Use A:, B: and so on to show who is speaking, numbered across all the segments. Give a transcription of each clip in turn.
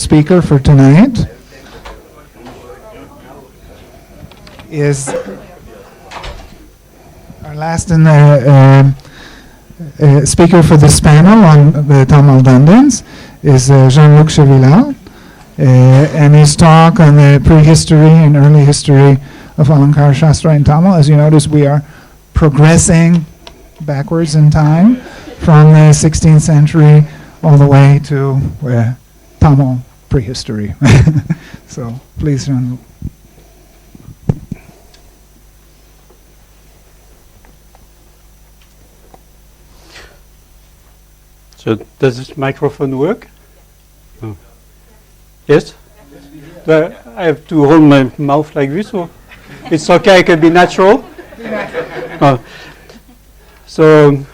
A: speaker for tonight is our last speaker for this panel on the Tamil Dandans is Jean-Luc Chevillard, and his talk on the prehistory and early history of Alankarasastra in Tamil. As you notice, we are progressing backwards in time from the 16th century all the way to Tamil prehistory. So please, Jean-Luc.
B: So does this microphone work? Oh. Yes? I have to hold my mouth like this, or it's okay, I can be natural? So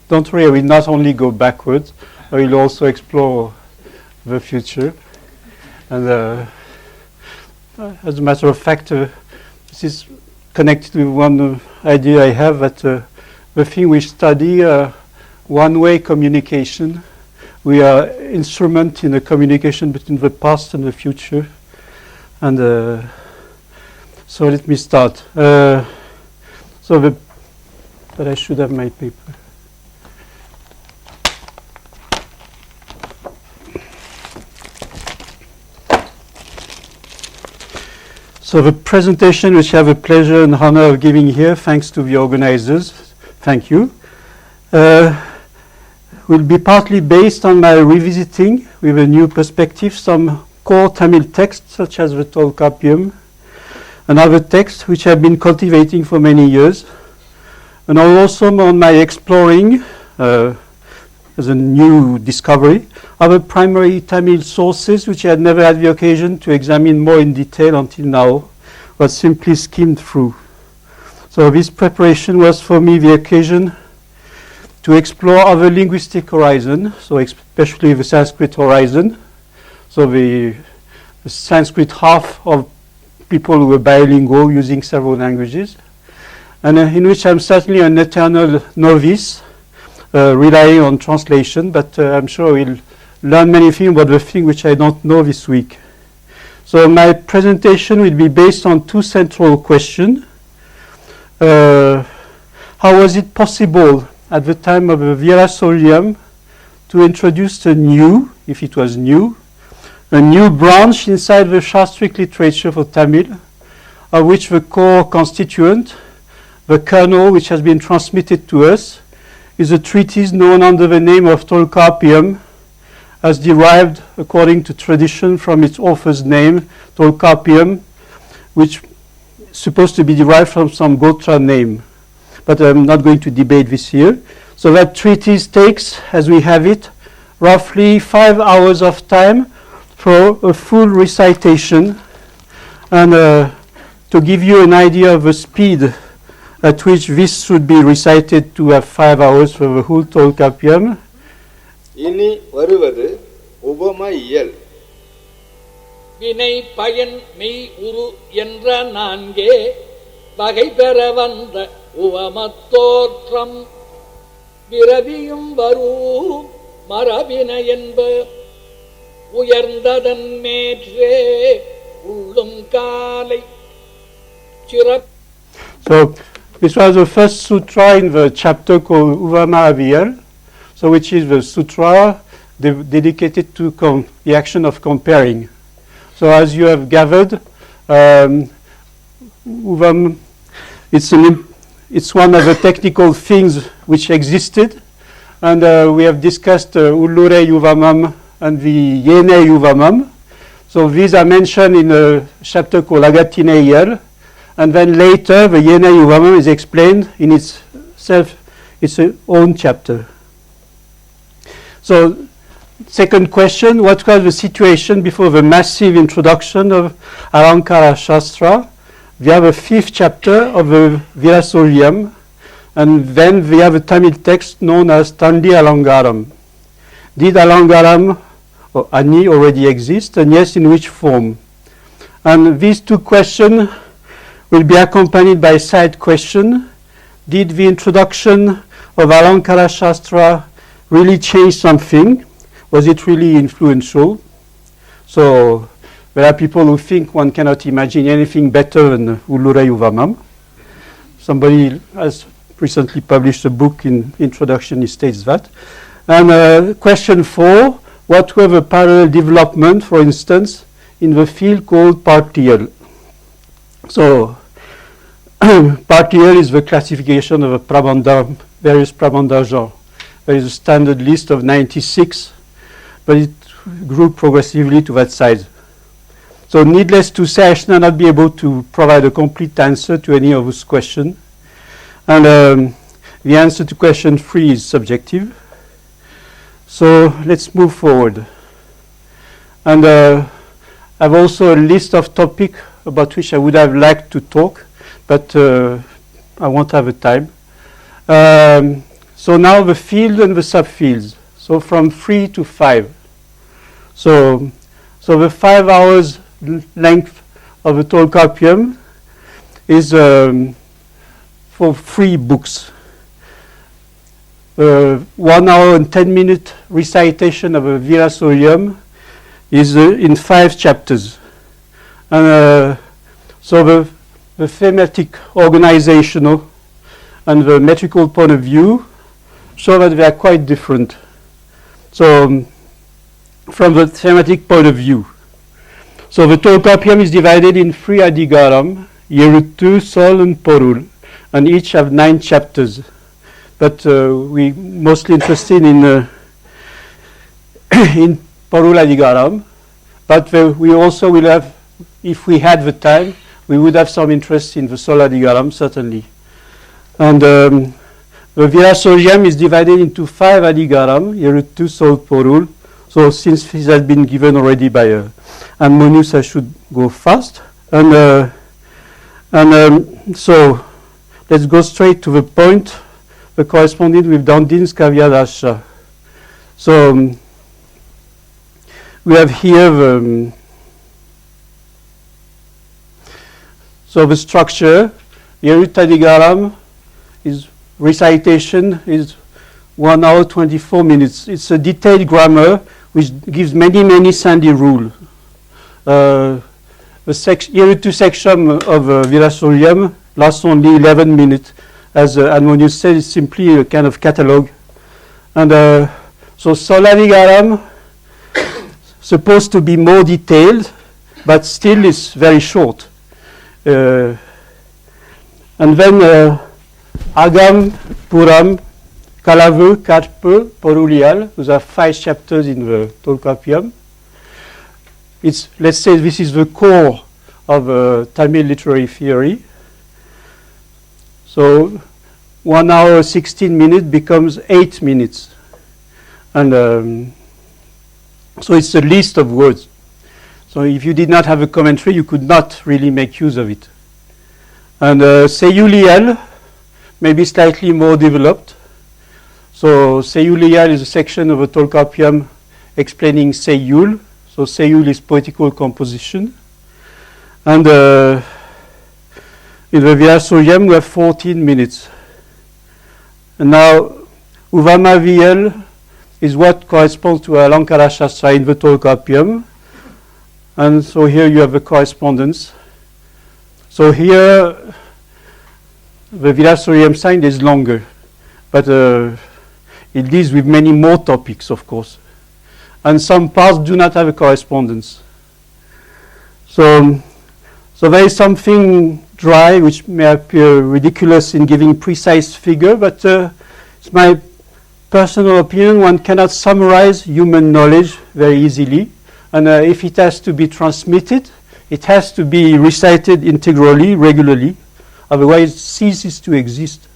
B: don't worry, I will not only go backwards, I will also explore the future. And as a matter of fact, this is connected with one idea I have that the thing we study, one-way communication. We are instrument in the communication between the past and the future. And so let me start. But I should have my paper. So the presentation which I have the pleasure and honor of giving here, thanks to the organizers, thank you, will be partly based on my revisiting with a new perspective some core Tamil texts such as the Tolkappiyam and other texts which I've been cultivating for many years, and also on my exploring as a new discovery other primary Tamil sources which I had never had the occasion to examine more in detail until now, but simply skimmed through. So this preparation was for me the occasion to explore other linguistic horizon, so especially the Sanskrit horizon, so the Sanskrit half of people who were bilingual using several languages, and in which I'm certainly an eternal novice, relying on translation, but I'm sure I will learn many things about the thing which I don't know this week. So my presentation will be based on two central questions. How was it possible at the time of the Virasolium to introduce a new, if it was new, a new branch inside the Shastric literature for Tamil, of which the core constituent, the kernel which has been transmitted to us, is a treatise known under the name of Tolkappiyam, as derived according to tradition from its author's name, Tolkappiyam, which is supposed to be derived from some Gotra name. But I'm not going to debate this here. So that treatise takes, as we have it, roughly 5 hours of time for a full recitation. And to give you an idea of the speed at which this should be recited to have 5 hours for the whole Tolkappiyam.
C: இனி வருவது உபமையியல்.
D: வினை பயன் மெய் உரு என்ற நான்கே வகை பெற வந்த உவமத்தோற்றம் விரவியும் வரூம் மரபின என்ப உயர்ந்ததன் மேற்றே உள்ளும் காலை சிறப்.
B: So this was the first sutra in the chapter called Uvama Aviyal, so which is the sutra dedicated to the action of comparing. So as you have gathered, Uvam, it's one of the technical things which existed, and we have discussed Ullure Uvamam and the Yene Uvamam. So these are mentioned in a chapter called Agatine Iyal, and then later the Yene Uvamam is explained in itself, its own chapter. So second question, what was the situation before the massive introduction of Alankarasastra? We have a fifth chapter of the Virasoliam, and then we have a Tamil text known as Tandi Alangaram. Did Alangaram or Ani already exist, and yes, in which form? And these two questions will be accompanied by a side question. Did the introduction of Alankarasastra really change something? Was it really influential? So there are people who think one cannot imagine anything better than Ulurei Uvamam. Somebody has recently published a book in introduction, he states that. And question 4, what were the parallel development, for instance, in the field called partial? So partial is the classification of a Prabandha, various Prabandha genres. There is a standard list of 96, but it grew progressively to that size. So needless to say, I shall not be able to provide a complete answer to any of those questions. And the answer to question 3 is subjective. So let's move forward. And I have also a list of topics about which I would have liked to talk, but I won't have the time. So now the field and the subfields. So from 3 to 5. So the 5 hours length of the Tolkappiyam is for 3 books. 1 hour and 10 minute recitation of a Virasoriam is in 5 chapters. And so the thematic, organizational, and the metrical point of view show that they are quite different. So from the thematic point of view. So the Tolkappiyam is divided in 3 Adigaram, Yeruttu, Sol, and Porul, and each have 9 chapters. But we mostly interested in in Porul Adigaram. But we also will have, if we had the time, we would have some interest in the Sol Adigaram, certainly. And the Virasoriam is divided into 5 Adigaram, Yeruttu, Sol, Porul. So since this has been given already by Anmonius, I should go fast. And so let's go straight to the point, the corresponding with Dandin's Kavyadasha. So we have here the structure. Yerutadigaram is recitation is 1 hour 24 minutes. It's a detailed grammar which gives many sandy rules. The Yeruttu section of Virasoriam lasts only 11 minutes. As Anmonius said, it's simply a kind of catalogue. And so Soladigaram supposed to be more detailed, but still is very short. And then Agam, Puram, Kalavu, Katpu, Porulial, those are 5 chapters in the Tolkappiyam. It's, let's say this is the core of Tamil literary theory. So 1 hour 16 minutes becomes 8 minutes. And so it's a list of words. So if you did not have a commentary, you could not really make use of it. And Seyulial may be slightly more developed. So Seyulial is a section of a Tolkappiyam explaining Seyul. So Seyul is poetical composition. And in the Virasoriam we have 14 minutes. And now Uvamaviel is what corresponds to Alankarasastra in the Tolkappiyam. And so here you have the correspondence. So here the Virasoriam sign is longer, but it deals with many more topics, of course. And some parts do not have a correspondence. So there is something dry which may appear ridiculous in giving precise figure, but it's my personal opinion. One cannot summarize human knowledge very easily. And if it has to be transmitted, it has to be recited integrally, regularly. Otherwise, it ceases to exist.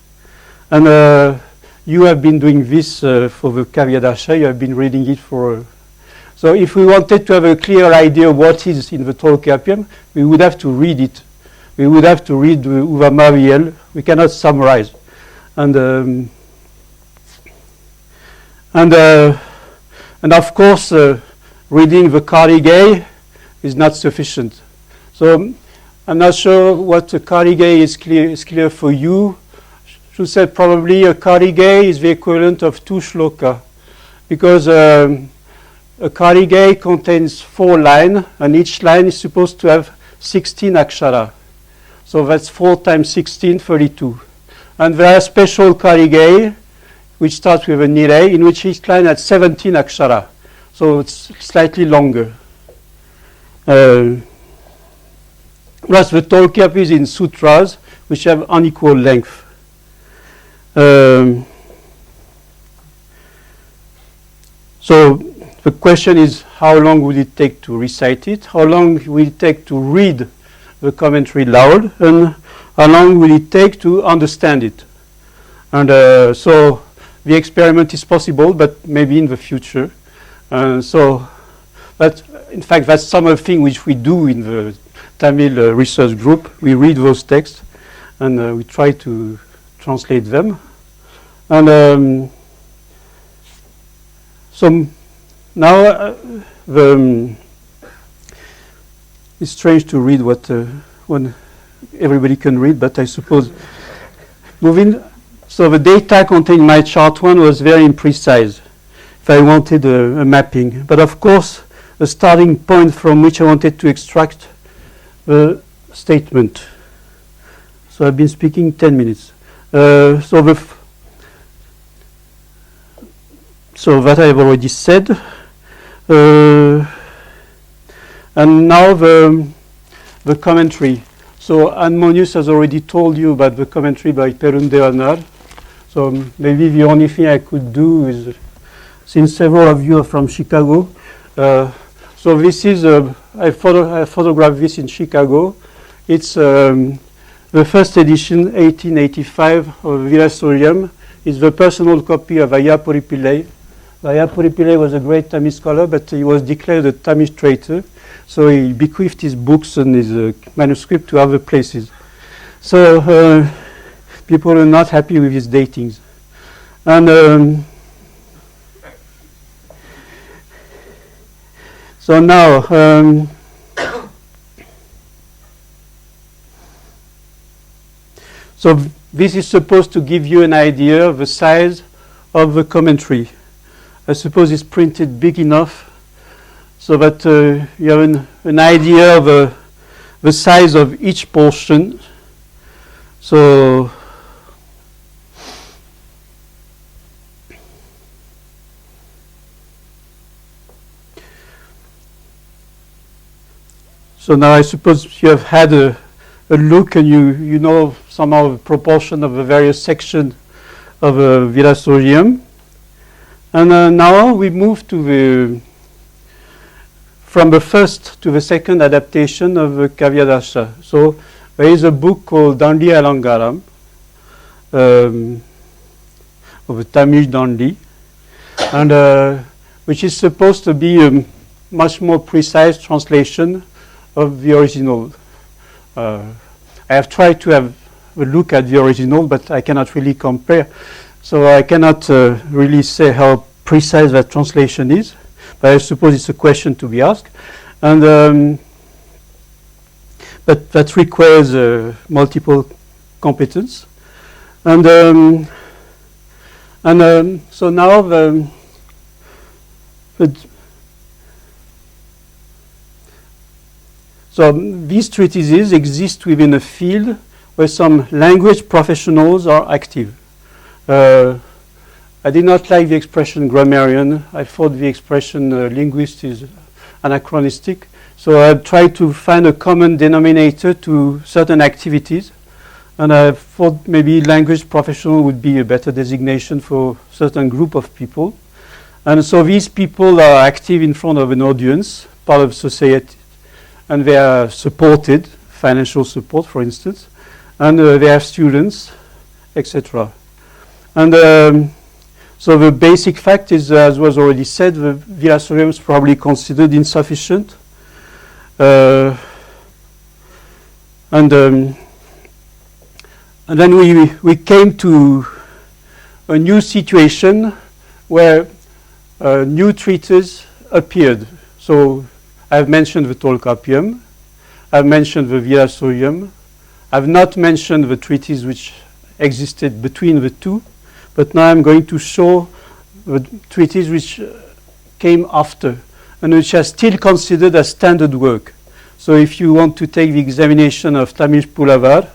B: And you have been doing this for the Kavyadasha. You have been reading it for... So if we wanted to have a clear idea of what is in the Tolkappiyam, we would have to read it. We would have to read the Uvamaviel. We cannot summarize. And of course, reading the Karigay is not sufficient. So I'm not sure what a Karigay is clear for you. I should say probably a Karigay is the equivalent of 2 shloka, because a Karigay contains 4 lines, and each line is supposed to have 16 akshara. So that's 4 times 16, 32. And there are special Karigay, which starts with a nirei, in which each line has 17 akshara. So it's slightly longer. Plus the Tolkappiyam in sutras, which have unequal length. So the question is, how long would it take to recite it? How long will it take to read the commentary loud? And how long will it take to understand it? And so the experiment is possible, but maybe in the future. So that, in fact, that's some of the things which we do in the Tamil research group. We read those texts and we try to translate them. And so now it's strange to read what when everybody can read, but I suppose moving. So the data contained in my chart 1 was very imprecise if I wanted a mapping. But of course, the starting point from which I wanted to extract the statement. So I've been speaking 10 minutes. So that I've already said. And now the commentary. So Anmonius has already told you about the commentary by Perun Devanar. So maybe the only thing I could do is, since several of you are from Chicago, so this is, I photographed this in Chicago. It's the first edition, 1885, of Virasuriam. It's the personal copy of Ayapuri Pillai. Ayapuri Pillai was a great Tamil scholar, but he was declared a Tamil traitor. So he bequeathed his books and his manuscript to other places. So people are not happy with his datings. And so now, so this is supposed to give you an idea of the size of the commentary. I suppose it's printed big enough so that you have an idea of the size of each portion. So now I suppose you have had a look and you know somehow the proportion of the various sections of Virasuriam. And now we move to from the first to the second adaptation of Kavyadasha. So there is a book called Dandi Alankaram, of a Tamil Dandi, and which is supposed to be a much more precise translation of the original. I have tried to have a look at the original, but I cannot really compare. So I cannot really say how precise that translation is, but I suppose it's a question to be asked. And but that requires multiple competence. And so now so these treatises exist within a field where some language professionals are active. I did not like the expression grammarian. I thought the expression linguist is anachronistic. So I tried to find a common denominator to certain activities. And I thought maybe language professional would be a better designation for a certain group of people. And so these people are active in front of an audience, part of society. And they are supported, financial support, for instance. And they have students, etc. And so the basic fact is, as was already said, the Virasuriam is probably considered insufficient. And then we came to a new situation where new treatises appeared. So I've mentioned the Tolkappiyam, I've mentioned the Virasuriam, I've not mentioned the treatise which existed between the two, but now I'm going to show the treatise which came after. and which are still considered as standard work. So if you want to take the examination of Tamil Pulavar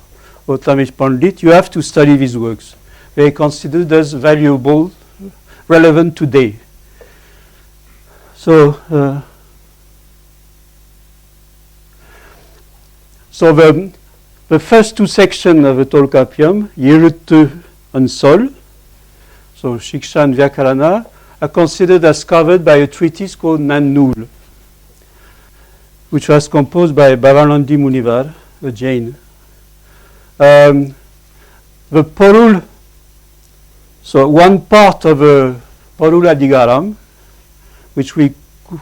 B: or Tamil Pandit, you have to study these works. They are considered as valuable, relevant today. So, the first two sections of the Tolkappiyam, Yiruttu and Sol, so Shiksha and Vyakarana, are considered as covered by a treatise called Nannul, which was composed by Bhavanandi Munivar, a Jain. The Porul, so one part of the Porul Adigaram, which we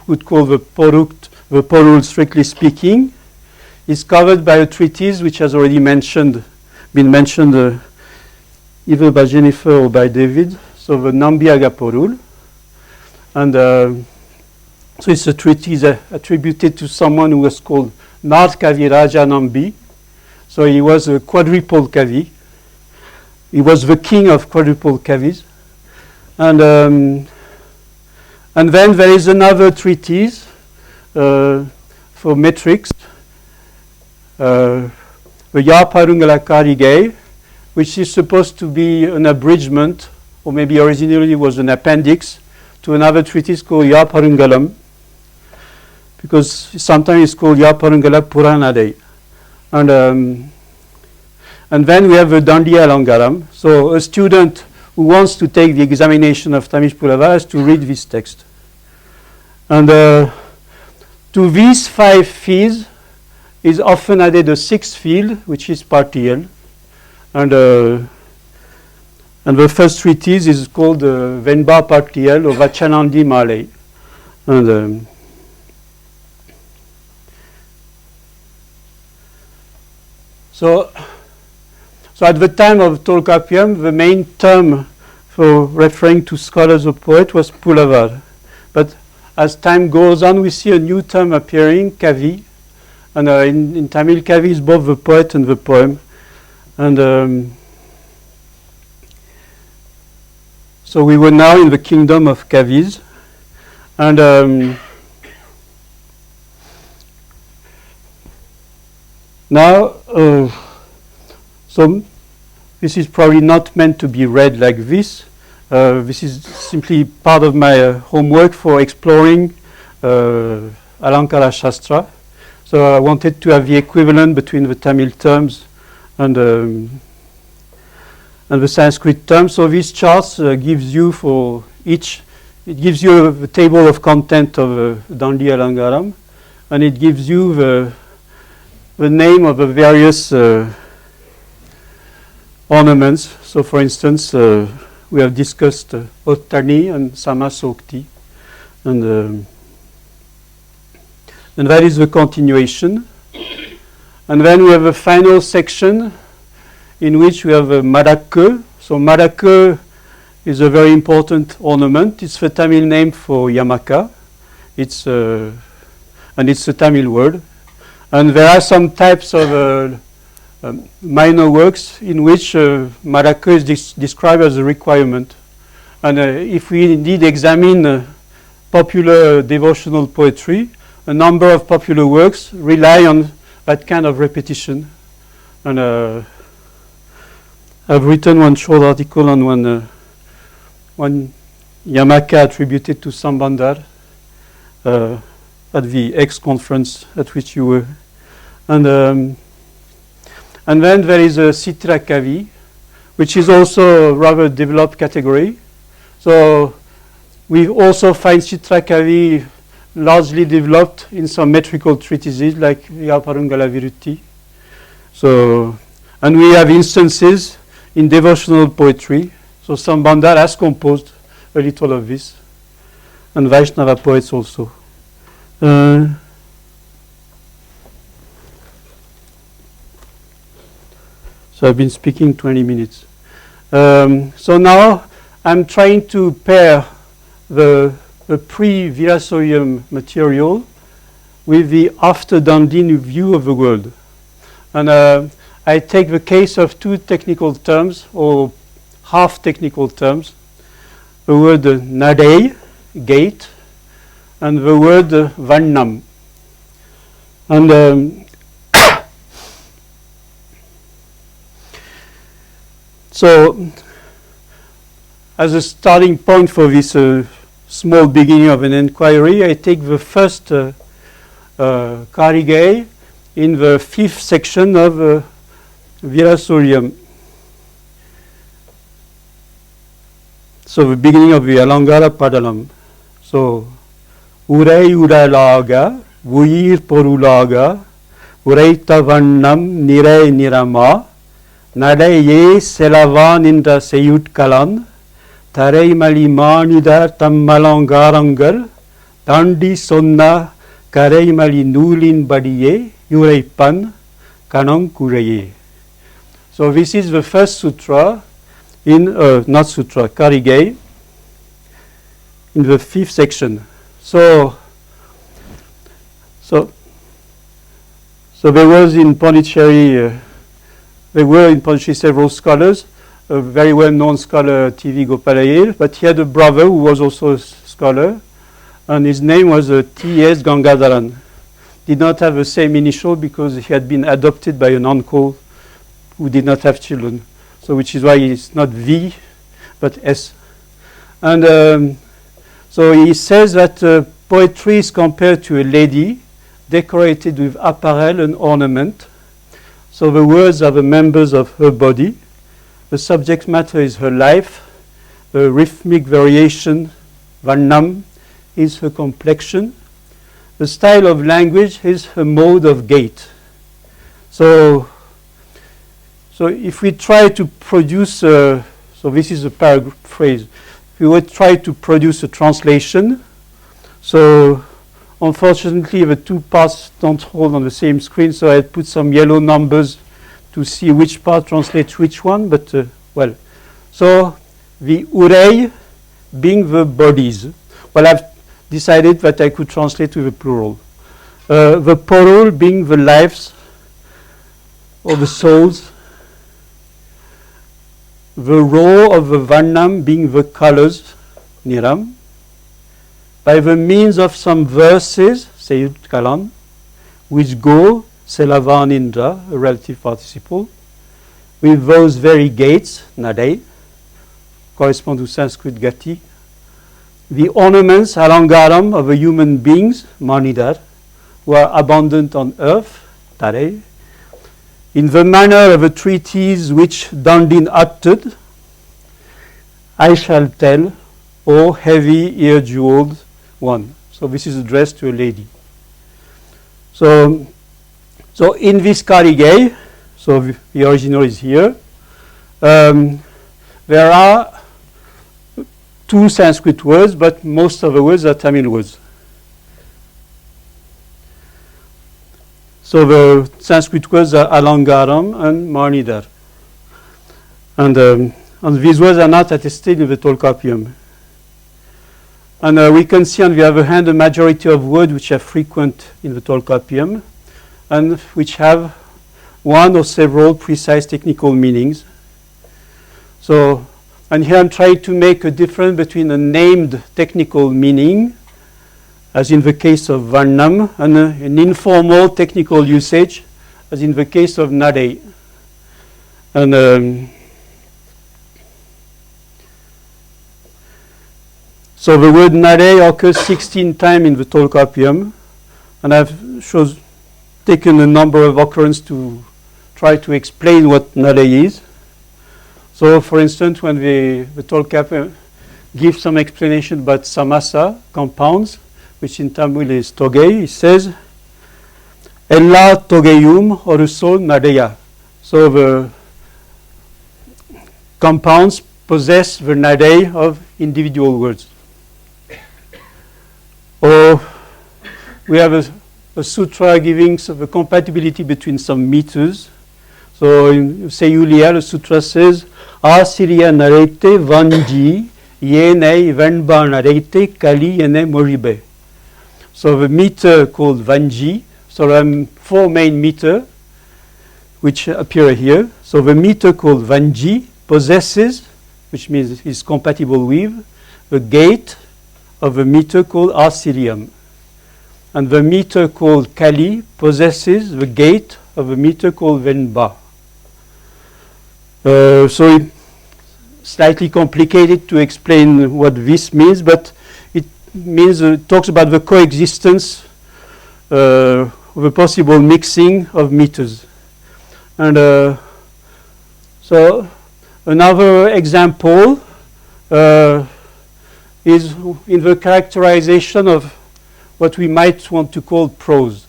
B: would call the Porul strictly speaking, is covered by a treatise which has already been mentioned either by Jennifer or by David, so the Nambiaga Porul. And so it's a treatise attributed to someone who was called Nard Kavi Raja Nambi. So he was a quadruple Kavi. He was the king of quadruple Kavis. And then there is another treatise for metrics, the Yaparungalakari, which is supposed to be an abridgment, or maybe originally was an appendix to another treatise called Yaparungalam, because sometimes it's called Yaparungala Puranade. And then we have the Dandi Alankaram. So a student who wants to take the examination of Tamil Pulava has to read this text. And to these 5 fields is often added a 6th field, which is Partiyal. And the first treatise is called Venba Partiyal or Vachanandi Malay. And so at the time of Tolkappiyam, the main term for referring to scholars or poets was Pulavar. But as time goes on, we see a new term appearing, Kavi. And in Tamil, Kavi is both the poet and the poem. And so we were now in the kingdom of Kavis. And now, so this is probably not meant to be read like this. This is simply part of my homework for exploring Alankarasastra. So I wanted to have the equivalent between the Tamil terms and the Sanskrit terms. So these charts gives you for each, it gives you a table of content of Dandi Alankaram, and it gives you the name of the various ornaments. So for instance, we have discussed Ottani and Samasokti, and that is the continuation. And then we have a final section in which we have a Madake. So Madake is a very important ornament. It's the Tamil name for Yamaka. It's and it's a Tamil word. And there are some types of minor works in which Madake is described as a requirement. And if we indeed examine popular devotional poetry, a number of popular works rely on that kind of repetition. And I've written one short article on one Yamaka attributed to Sambandar at the X-conference at which you were. And then there is a Sitra Kavi, which is also a rather developed category. So we also find Sitra Kavi largely developed in some metrical treatises like Yaparungala Virutti. So, and we have instances in devotional poetry. So Sambandar has composed a little of this, and Vaishnava poets also. So I've been speaking 20 minutes. So now I'm trying to pair the pre-Virasoyam material with the after Dandin view of the world. And I take the case of 2 technical terms, or half technical terms. The word nadei, gate, and the word Vannam. And so, as a starting point for this small beginning of an inquiry, I take the first Karigay in the 5th section of Virasuriam. So the beginning of the Alangara Padalam. So, Urei Uralaga, Vuir Porulaga, Ureita Vannam, Nirei Nirama, Nadeye Selavan Inda Seyut Kalan, Tarei Malimanidar Tammalangarangal, Tandi Sonna, Karei Mali Nulin Badiye, Yureipan, Kanong Kureye. So this is the first sutra in, not sutra, Karigay, in the 5th section. So there was in Pondicherry, there were in Pondicherry several scholars, a very well-known scholar, T.V. Gopalayil, but he had a brother who was also a scholar, and his name was T.S. Gangadharan. Did not have the same initial because he had been adopted by an uncle who did not have children. So which is why it's not V, but S. And so he says that poetry is compared to a lady decorated with apparel and ornament. So the words are the members of her body. The subject matter is her life. The rhythmic variation, Vannam, is her complexion. The style of language is her mode of gait. So if we try to produce, so this is a paraphrase, if we would try to produce a translation, so unfortunately the two parts don't hold on the same screen, so I put some yellow numbers to see which part translates which one, but well. So the urei being the bodies. Well, I've decided that I could translate with the plural. The porul being the lives or the souls. The row of the Vannam being the colors, Niram. By the means of some verses, Seyut Kalan, which go, Selavan Indra, a relative participle, with those very gates, Nadei, correspond to Sanskrit Gati. The ornaments, Alangaram, of the human beings, Manidar, who are abundant on earth, Tarei. In the manner of the treatise which Dandin uttered, I shall tell, O heavy ear-jeweled one. So this is addressed to a lady. So in this Karigay, so the original is here, there are 2 Sanskrit words, but most of the words are Tamil words. So the Sanskrit words are Alangaram and Manidar. And these words are not attested in the Tolkappiyam. And we can see on the other hand a majority of words which are frequent in the Tolkappiyam and which have one or several precise technical meanings. So, and here I'm trying to make a difference between a named technical meaning, as in the case of Vannam, and an informal technical usage, as in the case of Nadei. And so the word Nadei occurs 16 times in the Tolkappiyam, and I've taken a number of occurrences to try to explain what Nadei is. So, for instance, when the Tolkappiyam gives some explanation about samasa, compounds, which in Tamil is togei, it says, Ella togeyum oruso nadeya. So the compounds possess the nadei of individual words. Or we have a sutra giving the compatibility between some meters. So in Seyulia, the sutra says, Asiriya narete vanji yene venba narete kali yene moribe. So the meter called vanji, so there are 4 main meters which appear here. So the meter called vanji possesses, which means is compatible with, the gate of a meter called Arcilium. And the meter called Kali possesses the gate of a meter called Venba. So it's slightly complicated to explain what this means, but it means talks about the coexistence of a possible mixing of meters. And so another example is in the characterization of what we might want to call prose.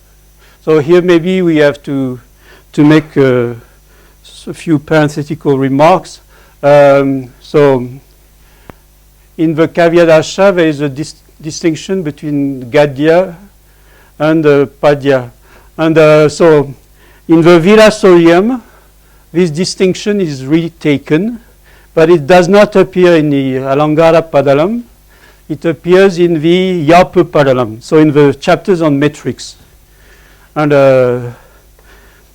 B: So here maybe we have to make a few parenthetical remarks. So in the Kavyadasha there is a distinction between Gadya and Padya. And so in the Virasorium this distinction is retaken, but it does not appear in the Alangara Padalam. It appears in the Yapu Padalam, so in the chapters on metrics. And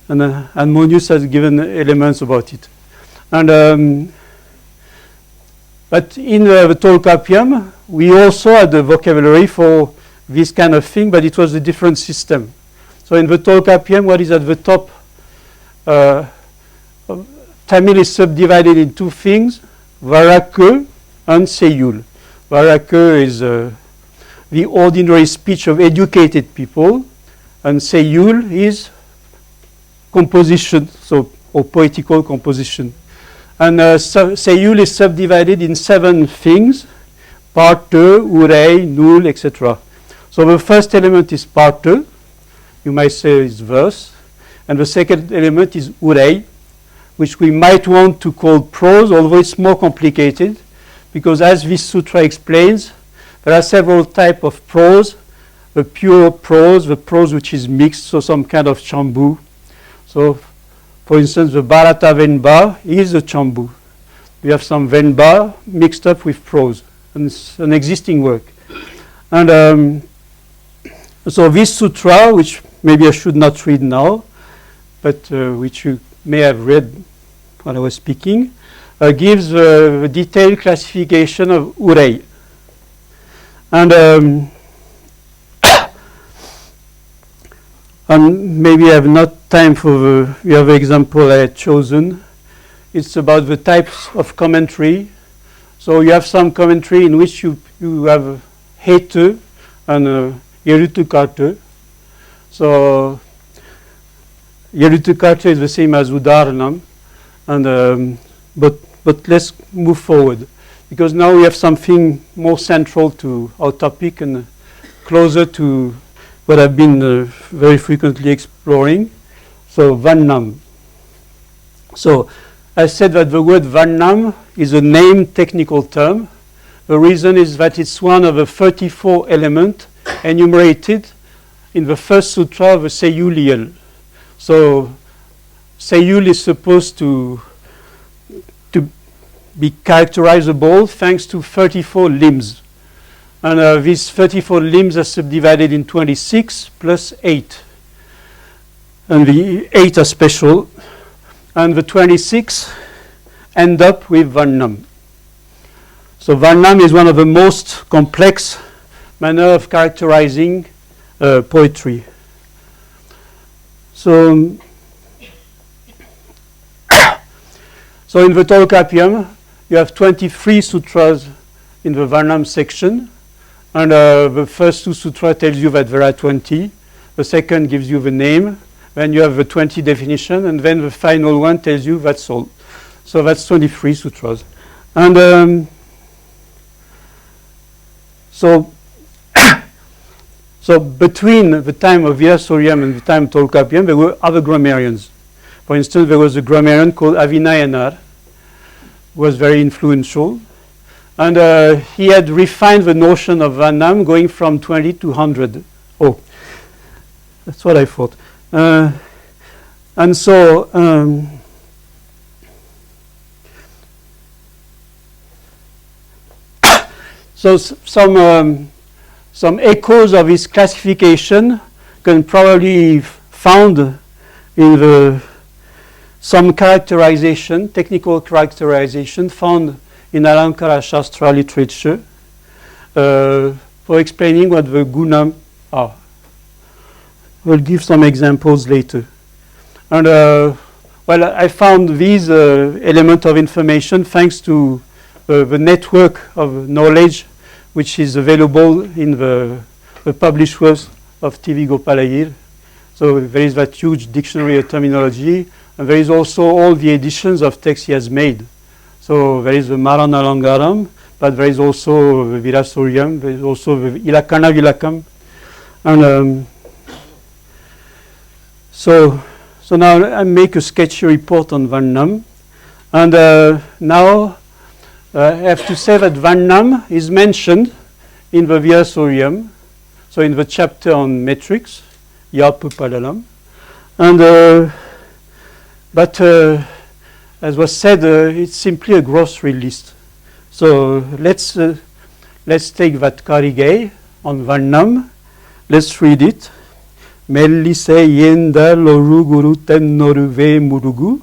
B: Monius has given elements about it. And but in the Tolkappiyam, we also had a vocabulary for this kind of thing, but it was a different system. So in the Tolkappiyam, what is at the top, Tamil is subdivided in two things, Varake and Seyul. Varake is the ordinary speech of educated people, and Seyul is composition, or poetical composition. And Seyul is subdivided in 7 things, parte, urei, nul, etc. So the first element is parte, you might say is verse, and the second element is urei, which we might want to call prose, although it's more complicated, because as this sutra explains, there are several types of prose, the pure prose, the prose which is mixed, so some kind of chambu. So, for instance, the Bharata Venba is a chambu. We have some Venba mixed up with prose, and it's an existing work. And so this sutra, which maybe I should not read now, but which you may have read when I was speaking, gives a detailed classification of urei. And and maybe I have not time for the other example I had chosen. It's about the types of commentary. So you have some commentary in which you have hete and yerutukarte. So yerutukarte is the same as udaranam, and but let's move forward, because now we have something more central to our topic and closer to what I've been very frequently exploring. So Varnam. So I said that the word Varnam is a named technical term. The reason is that it's one of the 34 elements enumerated in the first sutra of the Seyuliyal. So Seyul is supposed to be characterizable thanks to 34 limbs. And these 34 limbs are subdivided in 26 plus 8. And the 8 are special. And the 26 end up with Varnam. So Varnam is one of the most complex manner of characterizing poetry. So in the Tolkappiyam, you have 23 sutras in the Varnam section. And the first 2 sutras tells you that there are 20. The second gives you the name. Then you have the 20 definition. And then the final one tells you that's all. So that's 23 sutras. And so between the time of Virasoriam and the time of Tolkappiyam, there were other grammarians. For instance, there was a grammarian called Avinayanar, who was very influential. And he had refined the notion of Varnam going from 20 to 100. Oh, that's what I thought. And so some echoes of his classification can probably be found in some characterization, technical characterization found in Alankarasastra literature. for explaining what the guna are. We'll give some examples later. And well, I found these elements of information thanks to the network of knowledge which is available in the published works of T.V. Gopalayir. So there is that huge dictionary of terminology, and there is also all the editions of text he has made. So there is the Maran Alankaram, but there is also the Virasoriam, there is also the Ilakana Vilakam. And so now I make a sketchy report on Varnam. And now I have to say that Varnam is mentioned in the Virasoriam, so in the chapter on metrics, Yapu Padalam. And but as was said, it's simply a grocery list. So let's take that Karigay on Varnam. Let's read it. Mellise yenda loru guru ten noruve murugu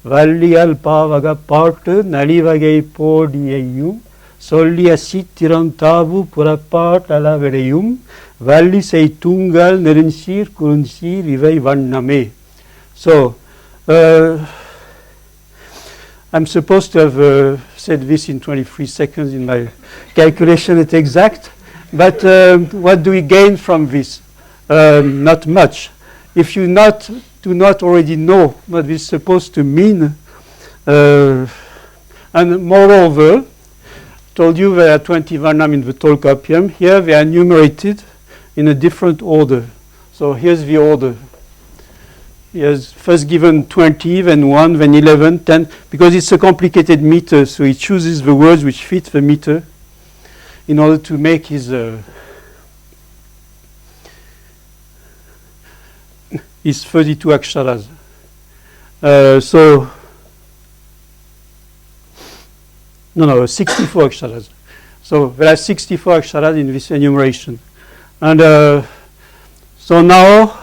B: valli alpavaga part nalivagay podiayum solli asitirantavu purapart alavereyum valli sei tungal nerinsir kurunsir ivai Varname. So I'm supposed to have said this in 23 seconds in my calculation at exact, but what do we gain from this? Not much. If you do not already know what this is supposed to mean, and moreover, told you there are 20 Varnam in the Tolkappiyam. Here they are enumerated in a different order. So here's the order. He has first given 20, then 1, then 11, 10, because it's a complicated meter, so he chooses the words which fit the meter in order to make his 32 aksharas. So, no, 64 aksharas. So there are 64 aksharas in this enumeration. And so now,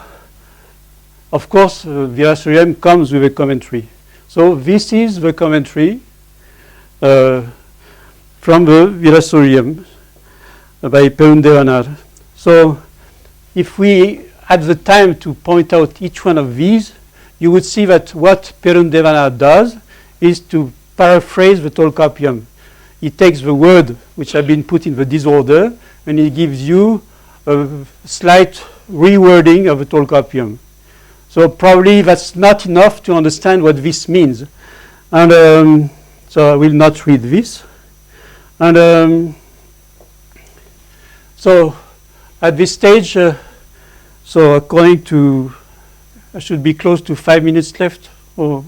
B: of course, Virasoriam comes with a commentary. So this is the commentary from the Virasoriam by Perundevanar. So if we had the time to point out each one of these, you would see that what Perundevanar does is to paraphrase the Tolkappiyam. He takes the word which have been put in the disorder and he gives you a slight rewording of the Tolkappiyam. So probably that's not enough to understand what this means. And so I will not read this. And so at this stage, so according to, I should be close to 5 minutes left. Or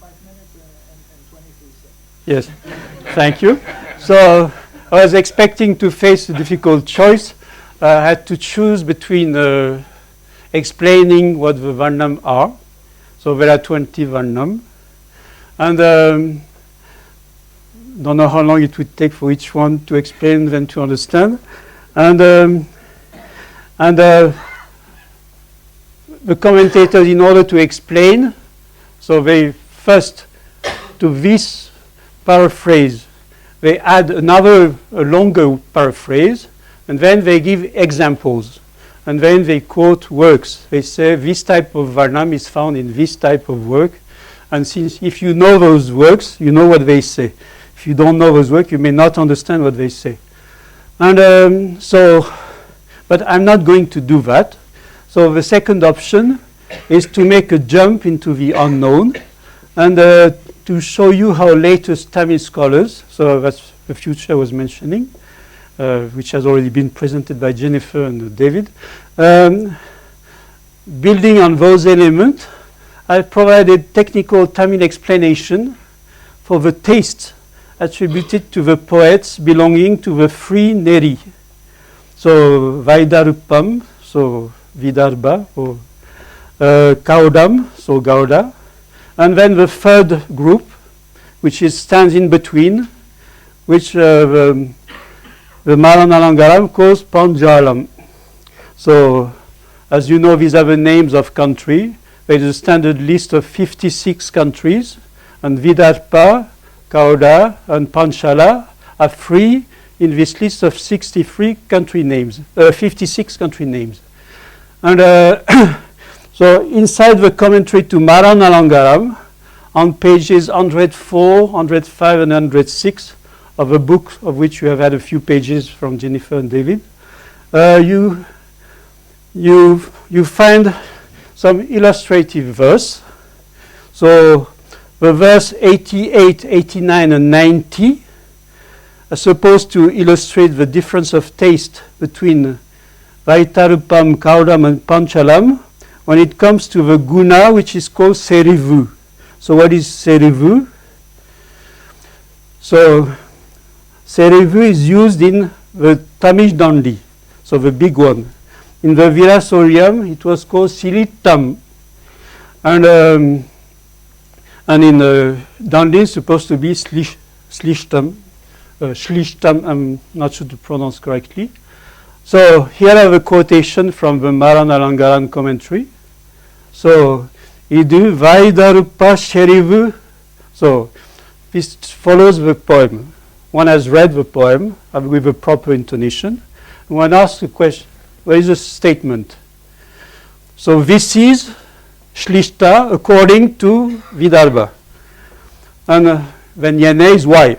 A: 5 minutes and 23 seconds.
B: Yes, thank you. So I was expecting to face a difficult choice. I had to choose between explaining what the Varnam are. So there are 20 Varnam. And don't know how long it would take for each one to explain then to understand. And the commentators, in order to explain, so they first, to this paraphrase, they add another, a longer paraphrase, and then they give examples. And then they quote works. They say this type of Varnam is found in this type of work. And since if you know those works, you know what they say. If you don't know those works, you may not understand what they say. And so, but I'm not going to do that. So the second option is to make a jump into the unknown and to show you how latest Tamil scholars, so that's the future I was mentioning, which has already been presented by Jennifer and David. Building on those elements, I provided technical Tamil explanation for the taste attributed to the poets belonging to the three Neri. So Vaidarupam, so Vidarbha, or Kaudam, so Gauda. And then the third group, which stands in between, which the Maranalangaram calls Panjalam. So, as you know, these are the names of country. There is a standard list of 56 countries, and Vidarbha, Kauda, and Panchala are three in this list of 63 country names, 56 country names. And so inside the commentary to Maran Alangaram, on pages 104, 105, and 106 of a book of which you have had a few pages from Jennifer and David, you find some illustrative verse. So the verse 88, 89, and 90 are supposed to illustrate the difference of taste between Vaitarupam, Kauram, and Panchalam when it comes to the guna, which is called Serivu. So what is Serivu? So Serivu is used in the Tamish Dandi, so the big one. In the Virasorium, it was called Silitam. And in Dandi, it's supposed to be Slishtam. Shlishtam, I'm not sure to pronounce correctly. So here I have a quotation from the Maran Alangaran commentary. So, Idu Vaidarupa Sherivu. So this follows the poem. One has read the poem with a proper intonation. One asks the question, what is the statement? So this is Shlishta according to Vidarbha. And then Yene is why.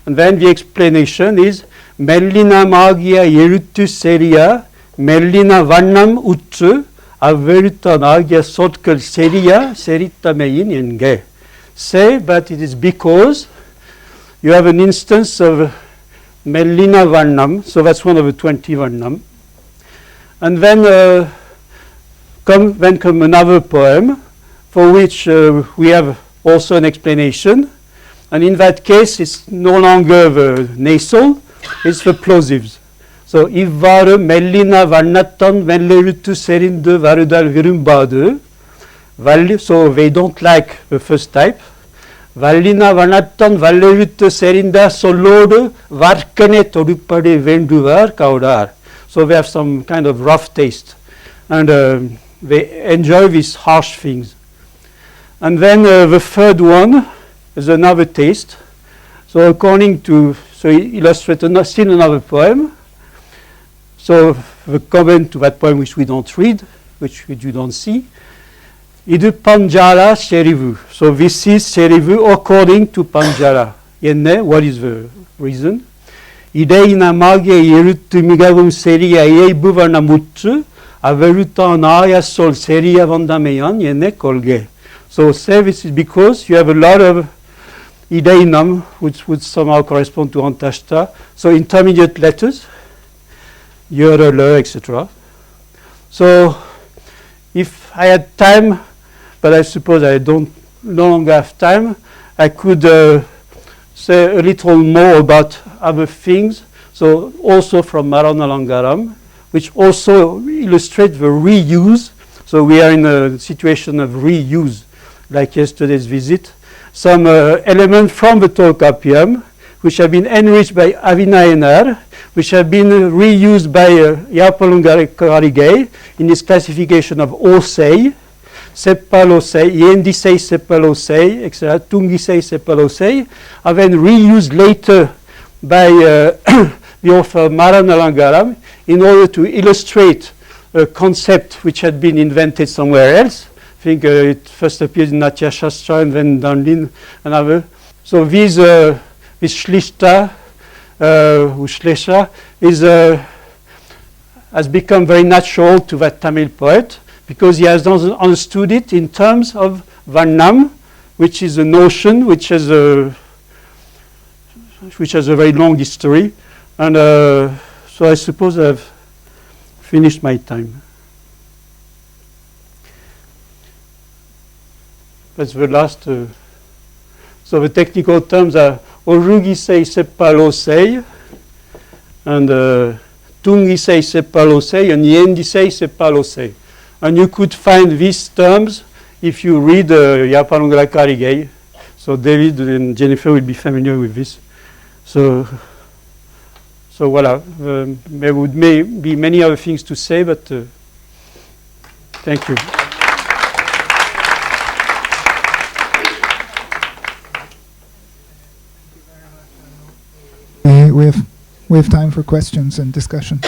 B: And then the explanation is Mellina magia yerutu seria, Mellina vannam utsu, Averuta nagia sotkal seria, serita mein yenge. Say, but it is because you have an instance of Mellina vannam, so that's one of the 20 vannam. And then come another poem for which we have also an explanation. And in that case, it's no longer the nasal, it's the plosives. So, Ivvaru mellina vannattan mellerutu serinde varudal virumbadu. So, they don't like the first type. Vallina vannattan vallerutu serinda solodu varkane torupade venduvar kaudar. So, they have some kind of rough taste. And they enjoy these harsh things. And then the third one is another taste. So according to, so he illustrates still another poem. So the comment to that poem which we don't read, which you don't see, Idu Panjara Sherivu. So this is Sherivu according to Panjara. Yenne, what is the reason? Ide ina mage yerutu migavum seria ye buvana mutsu, averuta naya sol seria vandameyan yenne kolge. So say this is because you have a lot of ideinam, which would somehow correspond to antashta. So intermediate letters, yere, le, etc. So if I had time, but I suppose I no longer have time, I could say a little more about other things. So also from Maran Alangaram, which also illustrate the reuse. So we are in a situation of reuse, like yesterday's visit. Some elements from the Tolkappiyam, which have been enriched by Avinayenar, which have been reused by Alankarasastra in his classification of Osei, Seppalosei, Yendisei Seppalosei, etc., Tungisei Seppalosei, are then reused later by the author Maran Alangaram in order to illustrate a concept which had been invented somewhere else. I think it first appears in Natya Shastra and then Danlin and other. So this Shlishta, Shlesha, has become very natural to that Tamil poet because he has understood it in terms of Vannam, which is a notion which has a very long history. And so I suppose I've finished my time. That's the last. So the technical terms are Orugisei Seppalosei and Tungisei Seppalosei and Yendisei Seppalosei. And you could find these terms if you read Alankarasastra. So David and Jennifer will be familiar with this. So voila. There may be many other things to say, but thank you.
A: We have we have time for questions and discussion.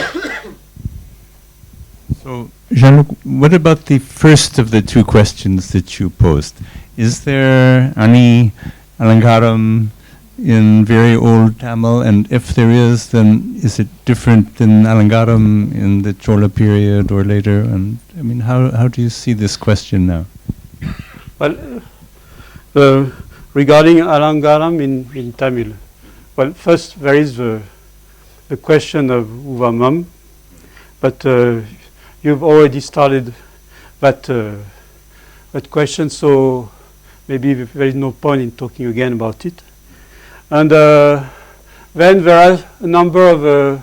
E: So, Jean-Luc, what about the first of the two questions that you posed? Is there any Alankaram in very old Tamil, and if there is, then is it different than Alankaram in the Chola period or later? And I mean, how do you see this question now?
B: Well, regarding Alankaram in Tamil, well, first there is the question of Uvamam, but you've already started that question, so maybe there is no point in talking again about it. And then there are a number of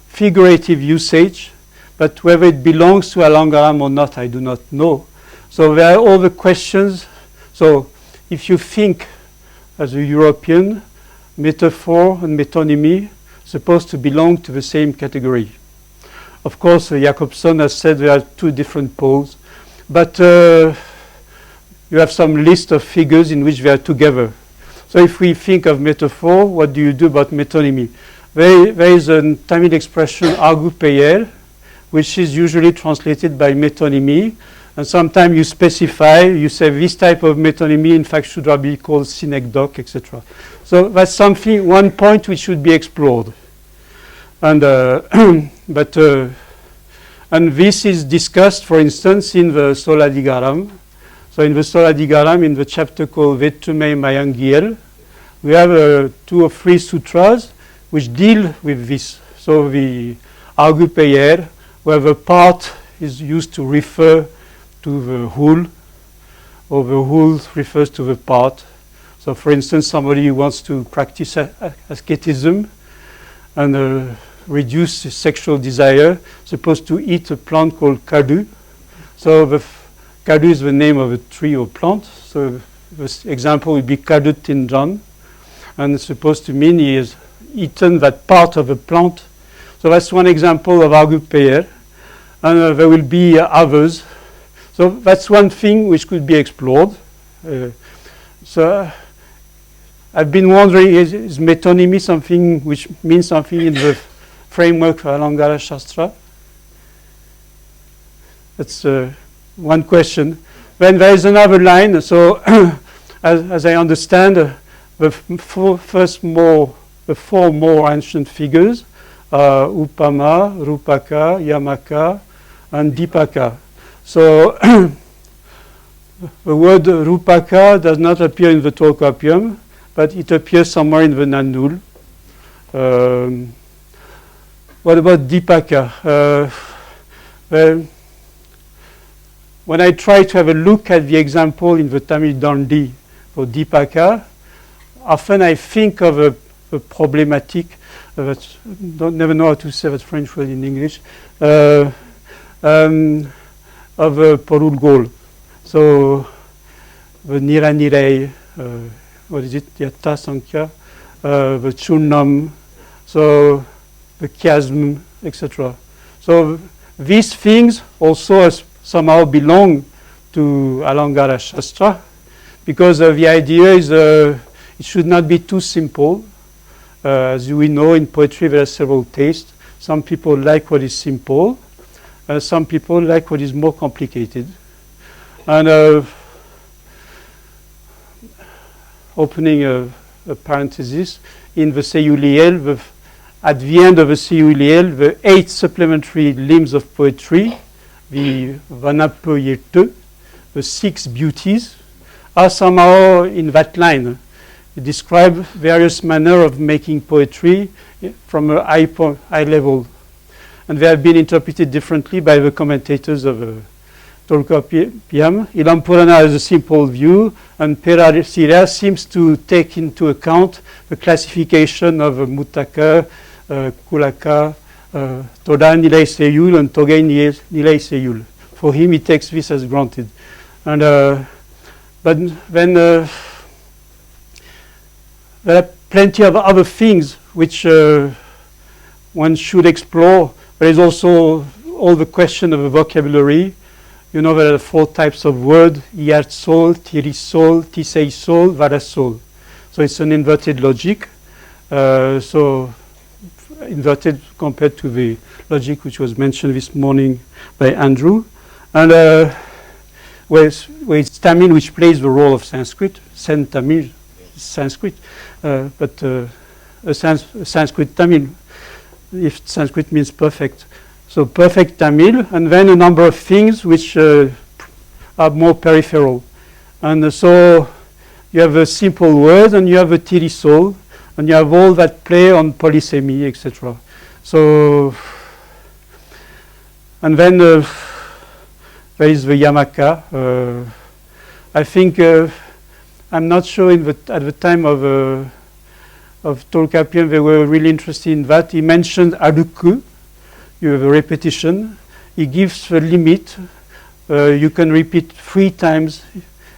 B: figurative usage, but whether it belongs to Alankaram or not, I do not know. So there are all the questions. So if you think as a European, metaphor and metonymy supposed to belong to the same category. Of course, Jacobson has said there are two different poles, but you have some list of figures in which they are together. So if we think of metaphor, what do you do about metonymy? There is a Tamil expression, argupeyel, which is usually translated by metonymy, and sometimes you specify, you say this type of metonymy in fact should be called synecdoche, etc. So that's something, one point which should be explored. And and this is discussed, for instance, in the Soladigaram. So in the Soladigaram, in the chapter called Vetume Mayangiel, we have 2 or 3 sutras which deal with this. So the argupeyel, where the part is used to refer to the whole, or the whole refers to the part. So for instance, somebody who wants to practice asceticism and reduce his sexual desire, supposed to eat a plant called kadu. So the kadu is the name of a tree or plant. So the example would be kadu tinjan, and it's supposed to mean he has eaten that part of a plant. So that's one example of argupeyel, and there will be others. So that's one thing which could be explored. So I've been wondering, is metonymy something which means something in the framework of Alankarasastra? That's one question. Then there is another line. So as I understand, the 4 more ancient figures are Upama, Rupaka, Yamaka, and Dipaka. So the word Rupaka does not appear in the Tolkappiyam, but it appears somewhere in the Nannul. What about Dipaka? Well, when I try to have a look at the example in the Tamil Dandi for Dipaka, often I think of a problematic, never know how to say that French word in English, of Porul Gol. So the Niranirei, what is it, Yatta Sankhya, the Churnam, so the chiasm, etc. So these things also somehow belong to Alankarasastra, because the idea is it should not be too simple. As we know, in poetry there are several tastes. Some people like what is simple, some people like what is more complicated. And opening a parenthesis, in the Seyuliel, at the end of the Seyuliel, the 8 supplementary limbs of poetry, the Vanapoyete, the 6 beauties, are somehow in that line. It describes various manner of making poetry from a high level. And they have been interpreted differently by the commentators of Tolkappiyam. Ilam Purana has a simple view, and Perasira seems to take into account the classification of Mutaka, Kulaka, Toda Nilai Seyul, and Togei Nilai Seyul. For him, he takes this as granted. And but then there are plenty of other things which one should explore. There is also all the question of the vocabulary. You know, there are 4 types of word: Iart sol, Tiri sol, Tisei sol, Vara sol. So it's an inverted logic. So inverted compared to the logic which was mentioned this morning by Andrew. And where it's Tamil which plays the role of Sanskrit, Sen Tamil, Sanskrit, but a Sanskrit Tamil, if Sanskrit means perfect. So perfect Tamil, and then a number of things which are more peripheral. And so you have a simple word, and you have a tirisol, and you have all that play on polysemy, etc. So, and then there is the Yamaka. I think I'm not sure at the time of Tolkappiyam they were really interested in that. He mentioned aduku. You have a repetition. He gives a limit. You can repeat 3 times.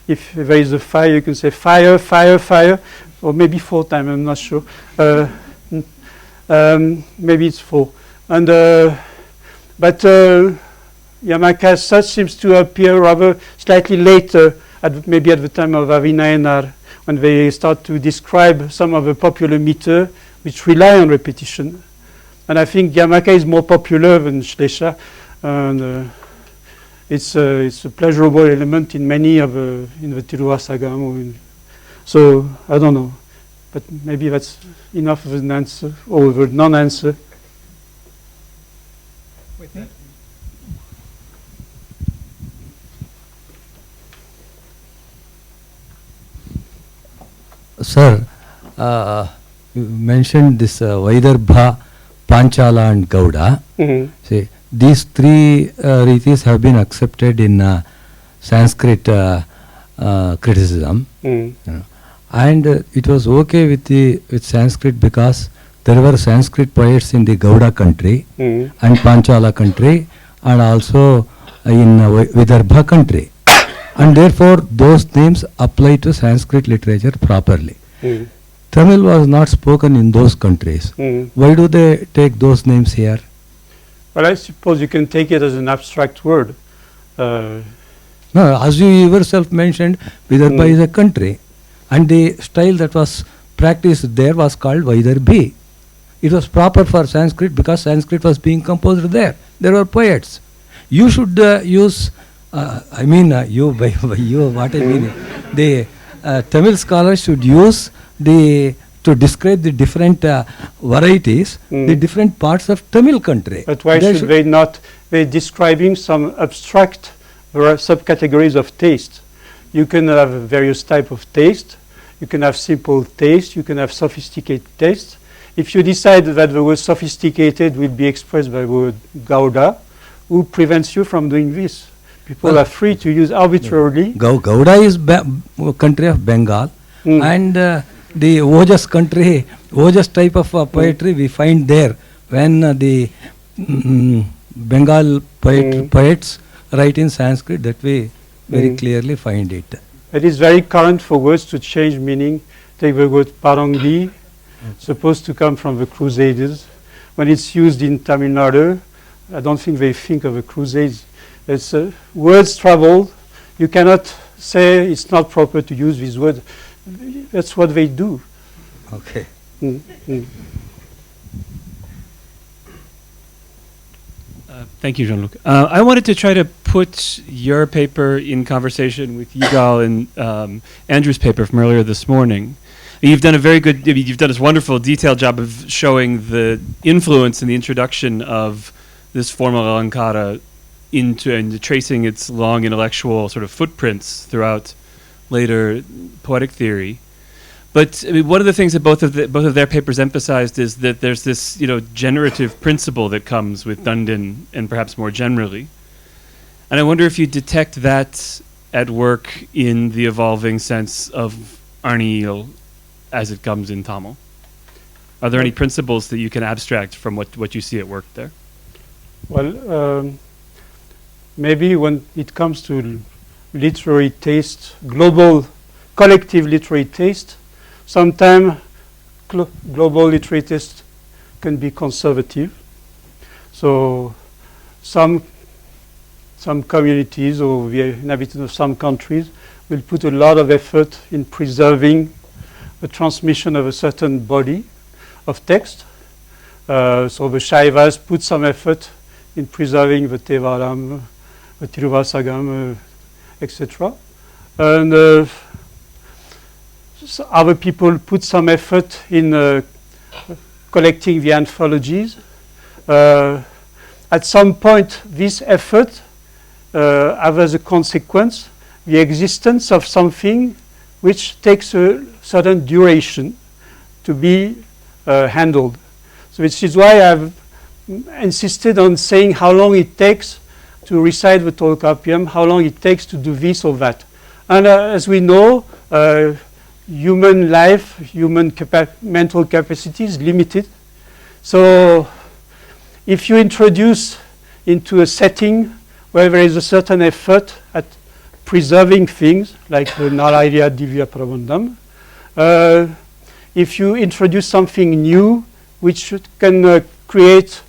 B: If there is a fire, you can say fire, fire, fire, or maybe 4 times. I'm not sure. Maybe it's 4. And but Yamaka as such seems to appear rather slightly later, maybe at the time of Avinayanar, when they start to describe some of the popular meter which rely on repetition. And I think Yamaka is more popular than Shlesha, and it's a pleasurable element in many of in the Tiruvasagam. So I don't know, but maybe that's enough of an answer or a non-answer.
F: Sir, you mentioned this Vaidarbha, Panchala and Gauda. See, these 3 ritis have been accepted in Sanskrit criticism. You know. And it was okay with Sanskrit because there were Sanskrit poets in the Gauda country and Panchala country, and also in Vidarbha country. And therefore those names apply to Sanskrit literature properly. Tamil was not spoken in those countries. Why do they take those names here?
B: Well, I suppose you can take it as an abstract word.
F: No, as you yourself mentioned, Vidarbha is a country, and the style that was practiced there was called Vaidarbhi. It was proper for Sanskrit because Sanskrit was being composed there. There were poets. You should use, the Tamil scholars should use to describe the different varieties, the different parts of Tamil country.
B: But why should they not? They're describing some abstract subcategories of taste. You can have various types of taste. You can have simple taste. You can have sophisticated taste. If you decide that the word sophisticated will be expressed by the word Gauda, who prevents you from doing this? People are free to use arbitrarily.
F: Gauda is country of Bengal, and the Ojas country, Ojas type of poetry we find there when the Bengal poets write in Sanskrit, that we very clearly find it.
B: It is very current for words to change meaning. Take the word Parangli, supposed to come from the Crusaders. When it's used in Tamil Nadu, I don't think they think of the Crusades. It's words travel. You cannot say it's not proper to use these words. That's what they do.
F: Okay.
G: Thank you, Jean-Luc. I wanted to try to put your paper in conversation with Yigal and Andrew's paper from earlier this morning. You've done you've done this wonderful detailed job of showing the influence in the introduction of this form of Alankara and tracing its long intellectual sort of footprints throughout later poetic theory. But I mean, one of the things that both of their papers emphasized is that there's this, generative principle that comes with Dundon and perhaps more generally. And I wonder if you detect that at work in the evolving sense of Arniel as it comes in Tamil. Are there any principles that you can abstract from what you see at work there?
B: Well, maybe when it comes to literary taste, global collective literary taste, sometimes global literary taste can be conservative. So some communities or the inhabitants of some countries will put a lot of effort in preserving the transmission of a certain body of text. So the Shaivas put some effort in preserving the Tevaram, the Tiruvasagam, etc. And so other people put some effort in collecting the anthologies. At some point, this effort have as a consequence the existence of something which takes a certain duration to be handled. So which is why I've insisted on saying how long it takes to recite the Tolkappiyam, how long it takes to do this or that. And as we know, human life, human mental capacity is limited. So if you introduce into a setting where there is a certain effort at preserving things, like the Narayya Divya Prabandham, if you introduce something new which can create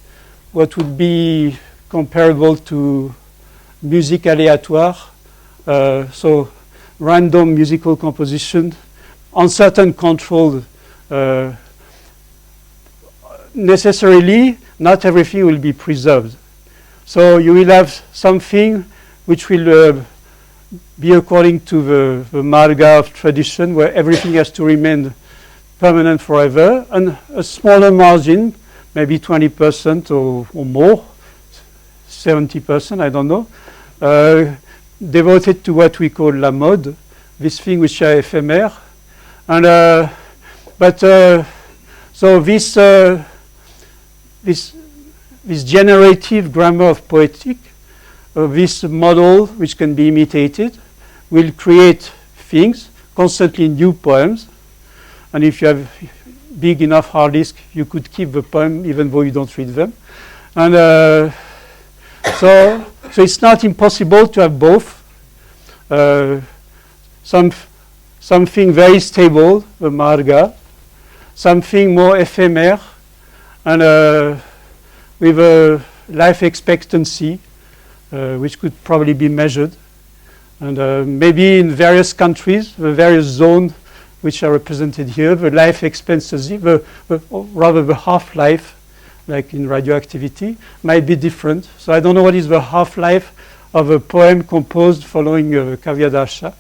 B: what would be comparable to musique aléatoire, so random musical composition, uncertain control, necessarily not everything will be preserved. So you will have something which will be according to the marga of tradition, where everything has to remain permanent forever, and a smaller margin, maybe 20% or more, 70%, I don't know, devoted to what we call la mode, this thing which are ephemer. And so this generative grammar of poetic, this model which can be imitated, will create things, constantly new poems. And if you have big enough hard disk, you could keep the poem even though you don't read them. And so it's not impossible to have both. Something very stable, the marga, something more ephemer, and with a life expectancy, which could probably be measured. And maybe in various countries, the various zones which are represented here, the life expectancy, rather the half-life, like in radioactivity, might be different. So I don't know what is the half-life of a poem composed following Kavyadasha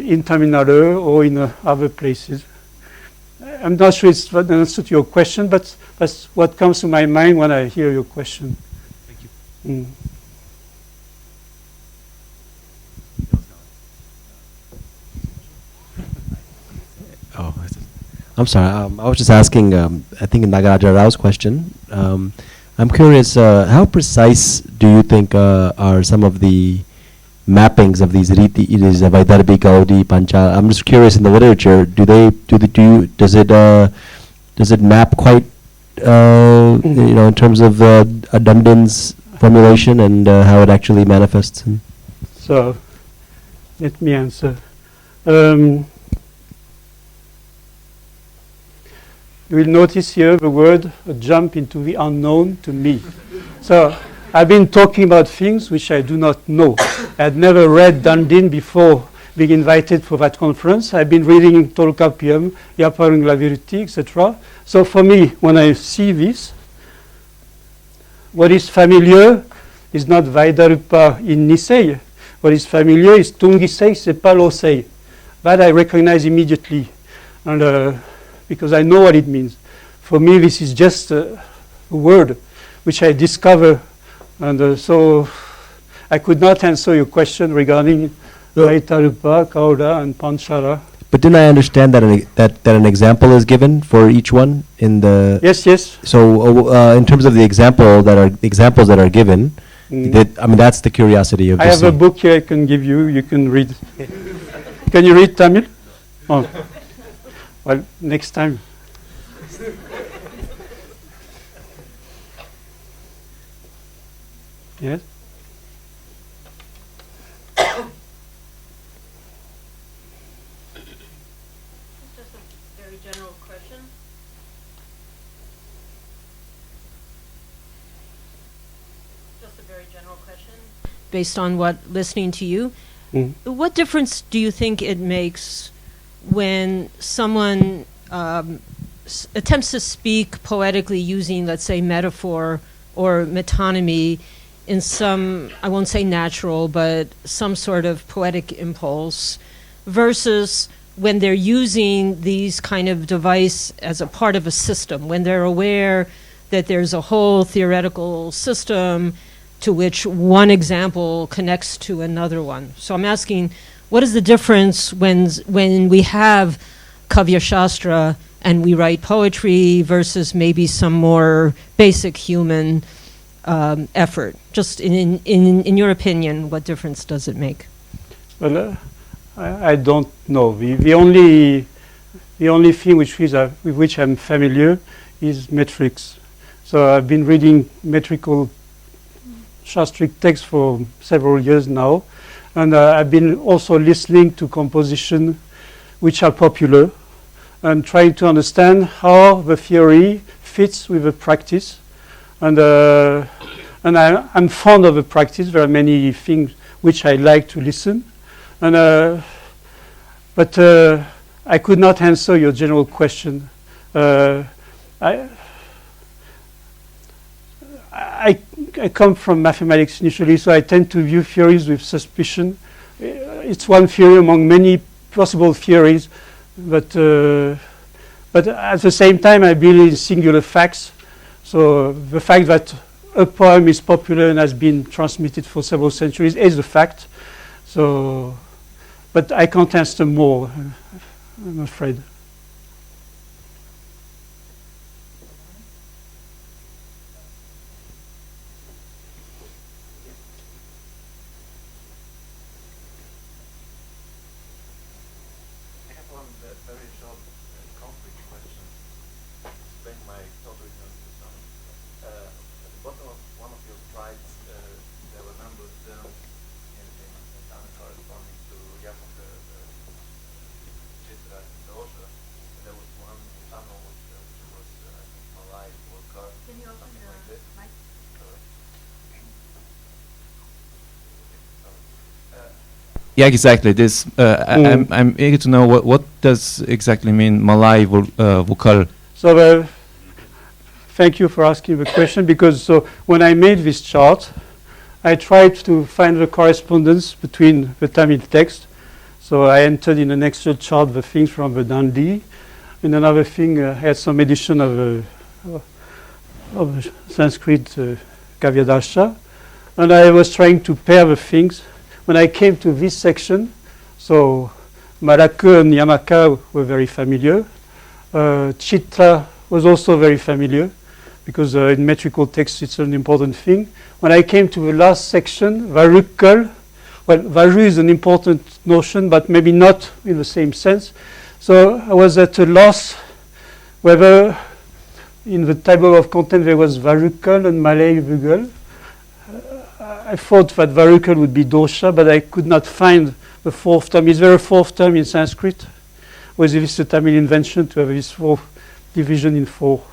B: in Tamil Nadu or in other places. I'm not sure it's the answer to your question, but that's what comes to my mind when I hear your question.
G: Thank you.
H: Oh, I'm sorry. I was just asking, I think Nagaraja Rao's question. I'm curious, how precise do you think are some of the mappings of these riti, Vaidarbhika, Gaudi, Pancha? I'm just curious, in the literature, does it map quite, in terms of Dundan's formulation and how it actually manifests?
B: So, let me answer. You will notice here the word jump into the unknown to me. So I've been talking about things which I do not know. I had never read Dandin before being invited for that conference. I've been reading Tolkappiyam, Yaparung Lavirti, etc. So for me, when I see this, what is familiar is not Vaidarupa in Nisei. What is familiar is Tungisei, Sepalosei. That I recognize immediately. And because I know what it means. For me, this is just a word which I discover, and so I could not answer your question regarding Vaitarupa, Kauda, and Panchara.
H: But didn't I understand that an example is given for each one in the?
B: Yes, yes.
H: So in terms of the examples that are given, that's the curiosity of.
B: I have a book here I can give you. You can read. Can you read Tamil? Oh. Well, next time. Yes?
I: Just a very general question. Just a very general question. Based on what listening to you, what difference do you think it makes when someone attempts to speak poetically using, let's say, metaphor or metonymy in some, I won't say natural, but some sort of poetic impulse, versus when they're using these kind of device as a part of a system, when they're aware that there's a whole theoretical system to which one example connects to another one. So I'm asking, what is the difference when we have Kavyashastra and we write poetry versus maybe some more basic human effort? Just in your opinion, what difference does it make?
B: Well, I don't know. The only thing with which I'm familiar is metrics. So I've been reading metrical Shastric texts for several years now, and I've been also listening to composition which are popular and trying to understand how the theory fits with the practice. And I'm fond of the practice. There are many things which I like to listen. And but I could not answer your general question. I come from mathematics initially, so I tend to view theories with suspicion. It's one theory among many possible theories, but at the same time, I believe in singular facts. So the fact that a poem is popular and has been transmitted for several centuries is a fact. So, but I can't answer more, I'm afraid.
J: Very short concrete question. Explain my total ignorance to some. At the bottom of one of your slides, there were numbered terms in corresponding to Yakov, Chitra, and Dosha. And there was one in Tamil which was Malay, Volkar, something like this.
K: Yeah, exactly. This I'm eager to know what does exactly mean Malay vocal.
B: So thank you for asking the question, because when I made this chart, I tried to find the correspondence between the Tamil text. So I entered in an Excel chart the things from the Dandi. In another thing, I had some edition of Sanskrit Kavyadasha, and I was trying to pair the things. When I came to this section, so Malaka and Yamaka were very familiar. Chitra was also very familiar, because in metrical text it's an important thing. When I came to the last section, Varukal, well, Varu is an important notion, but maybe not in the same sense. So I was at a loss whether in the table of content there was Varukal and Malay Vugal. I thought that Varukal would be dosha, but I could not find the fourth term. Is there a fourth term in Sanskrit? Or is this a Tamil invention to have this fourth division in four?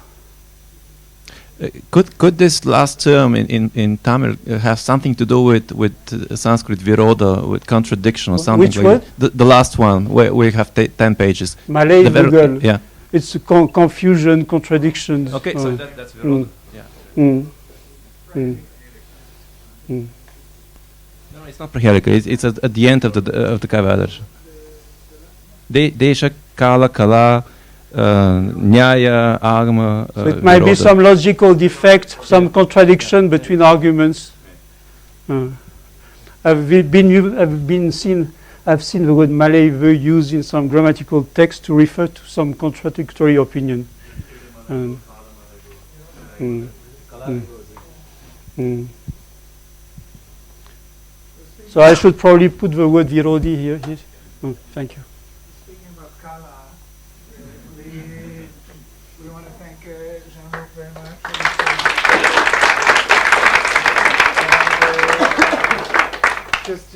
K: Could this last term in Tamil have something to do with Sanskrit viroda, with contradiction or something?
B: Which
K: like
B: word?
K: The last one, where we have 10 pages.
B: Malay Vugal.
K: Yeah.
B: It's a confusion, contradictions.
K: Okay, so that's viroda. Yeah. No, it's not prehelical. It's at the end of the Kavyadasha. Desha, Kala, Kala, Nyaya, Agama.
B: So it might be some logical defect, some contradiction between arguments. I've seen the word Malay used in some grammatical text to refer to some contradictory opinion. So I should probably put the word Virodi here. Thank you.
A: Speaking about Kala, we want to thank Jean-Luc very much. Just